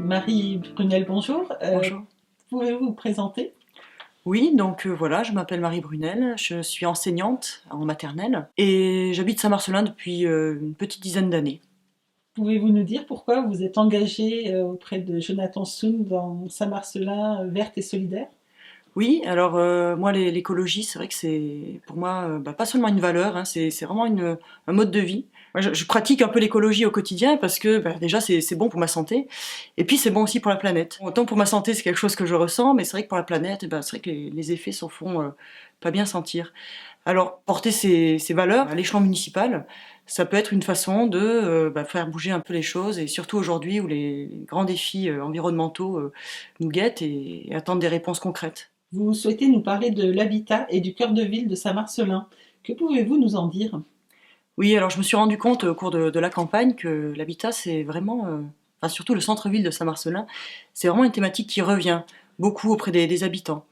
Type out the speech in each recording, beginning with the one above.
Marie Brunel, bonjour. Bonjour. Pouvez-vous vous présenter? Oui, donc voilà, je m'appelle Marie Brunel, je suis enseignante en maternelle et j'habite Saint-Marcelin depuis une petite dizaine d'années. Pouvez-vous nous dire pourquoi vous êtes engagée auprès de Jonathan Soun dans Saint-Marcelin verte et solidaire? Oui, alors moi l'écologie, c'est vrai que c'est pour moi pas seulement une valeur, hein, c'est vraiment un mode de vie. Moi, je pratique un peu l'écologie au quotidien parce que déjà c'est bon pour ma santé et puis c'est bon aussi pour la planète. Autant pour ma santé c'est quelque chose que je ressens, mais c'est vrai que pour la planète, c'est vrai que les effets s'en font pas bien sentir. Alors, porter ces valeurs à l'échelon municipal, ça peut être une façon de faire bouger un peu les choses, et surtout aujourd'hui où les grands défis environnementaux nous guettent et attendent des réponses concrètes. Vous souhaitez nous parler de l'habitat et du cœur de ville de Saint-Marcelin. Que pouvez-vous nous en dire? Oui, alors je me suis rendu compte au cours de la campagne que l'habitat, c'est vraiment, enfin surtout le centre-ville de Saint-Marcelin, c'est vraiment une thématique qui revient beaucoup auprès des habitants.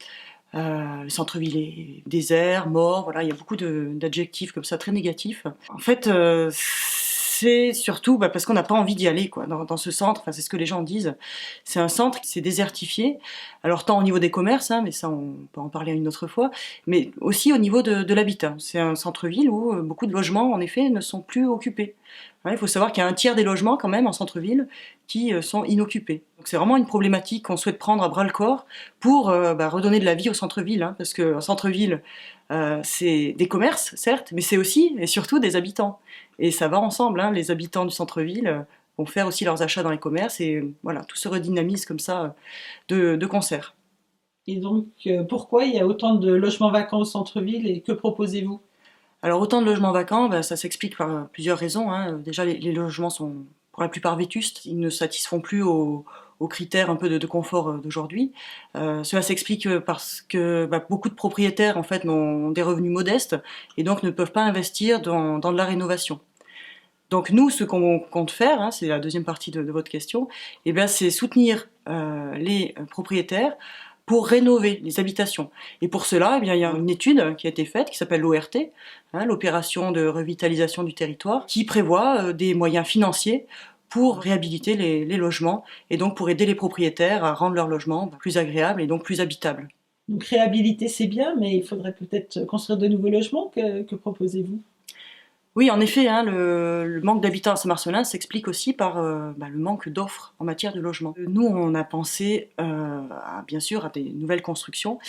Le centre-ville est désert, mort, voilà, il y a beaucoup d'adjectifs comme ça très négatifs. En fait, c'est surtout parce qu'on n'a pas envie d'y aller, quoi, dans ce centre. Enfin, c'est ce que les gens disent. C'est un centre qui s'est désertifié. Alors tant au niveau des commerces, hein, mais ça on peut en parler une autre fois, mais aussi au niveau de l'habitat. C'est un centre-ville où beaucoup de logements, en effet, ne sont plus occupés. Ouais, il faut savoir qu'il y a un tiers des logements quand même en centre-ville qui sont inoccupés. Donc c'est vraiment une problématique qu'on souhaite prendre à bras le corps pour redonner de la vie au centre-ville, hein, parce qu'un centre-ville, c'est des commerces, certes, mais c'est aussi et surtout des habitants. Et ça va ensemble, hein, les habitants du centre-ville vont faire aussi leurs achats dans les commerces, et voilà, tout se redynamise comme ça de concert. Et donc, pourquoi il y a autant de logements vacants au centre-ville et que proposez-vous? Alors autant de logements vacants, ça s'explique par plusieurs raisons, hein. Déjà, les logements sont pour la plupart vétustes, ils ne satisfont plus aux critères un peu de confort d'aujourd'hui. Cela s'explique parce que beaucoup de propriétaires en fait ont des revenus modestes et donc ne peuvent pas investir dans de la rénovation. Donc nous, ce qu'on compte faire, hein, c'est la deuxième partie de votre question, c'est soutenir les propriétaires pour rénover les habitations. Et pour cela, il y a une étude qui a été faite, qui s'appelle l'ORT, hein, l'opération de revitalisation du territoire, qui prévoit des moyens financiers pour réhabiliter les logements, et donc pour aider les propriétaires à rendre leurs logements plus agréables et donc plus habitables. Donc, réhabiliter, c'est bien, mais il faudrait peut-être construire de nouveaux logements. Que proposez-vous? Oui, en effet, hein, le manque d'habitants à Saint-Marcelin s'explique aussi par le manque d'offres en matière de logement. Nous, on a pensé, bien sûr, à des nouvelles constructions,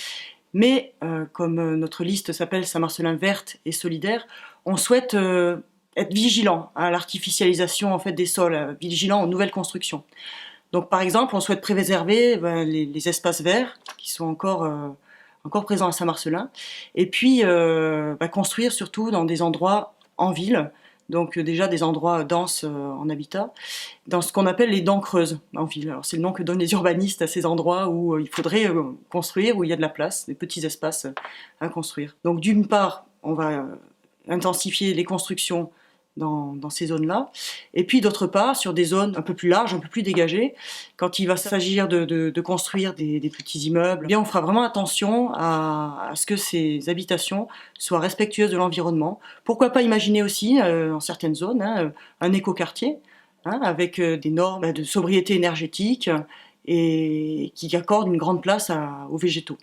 mais comme notre liste s'appelle Saint-Marcelin verte et solidaire, on souhaite être vigilant à l'artificialisation en fait des sols, vigilant aux nouvelles constructions. Donc, par exemple, on souhaite préserver les espaces verts qui sont encore présents à Saint-Marcelin, et puis construire surtout dans des endroits en ville, donc déjà des endroits denses en habitat, dans ce qu'on appelle les dents creuses en ville. Alors c'est le nom que donnent les urbanistes à ces endroits où il faudrait construire, où il y a de la place, des petits espaces à construire. Donc d'une part, on va intensifier les constructions dans ces zones-là. Et puis d'autre part, sur des zones un peu plus larges, un peu plus dégagées, quand il va s'agir de construire des petits immeubles, on fera vraiment attention à ce que ces habitations soient respectueuses de l'environnement. Pourquoi pas imaginer aussi, dans certaines zones, hein, un écoquartier, hein, avec des normes de sobriété énergétique et qui accordent une grande place aux végétaux.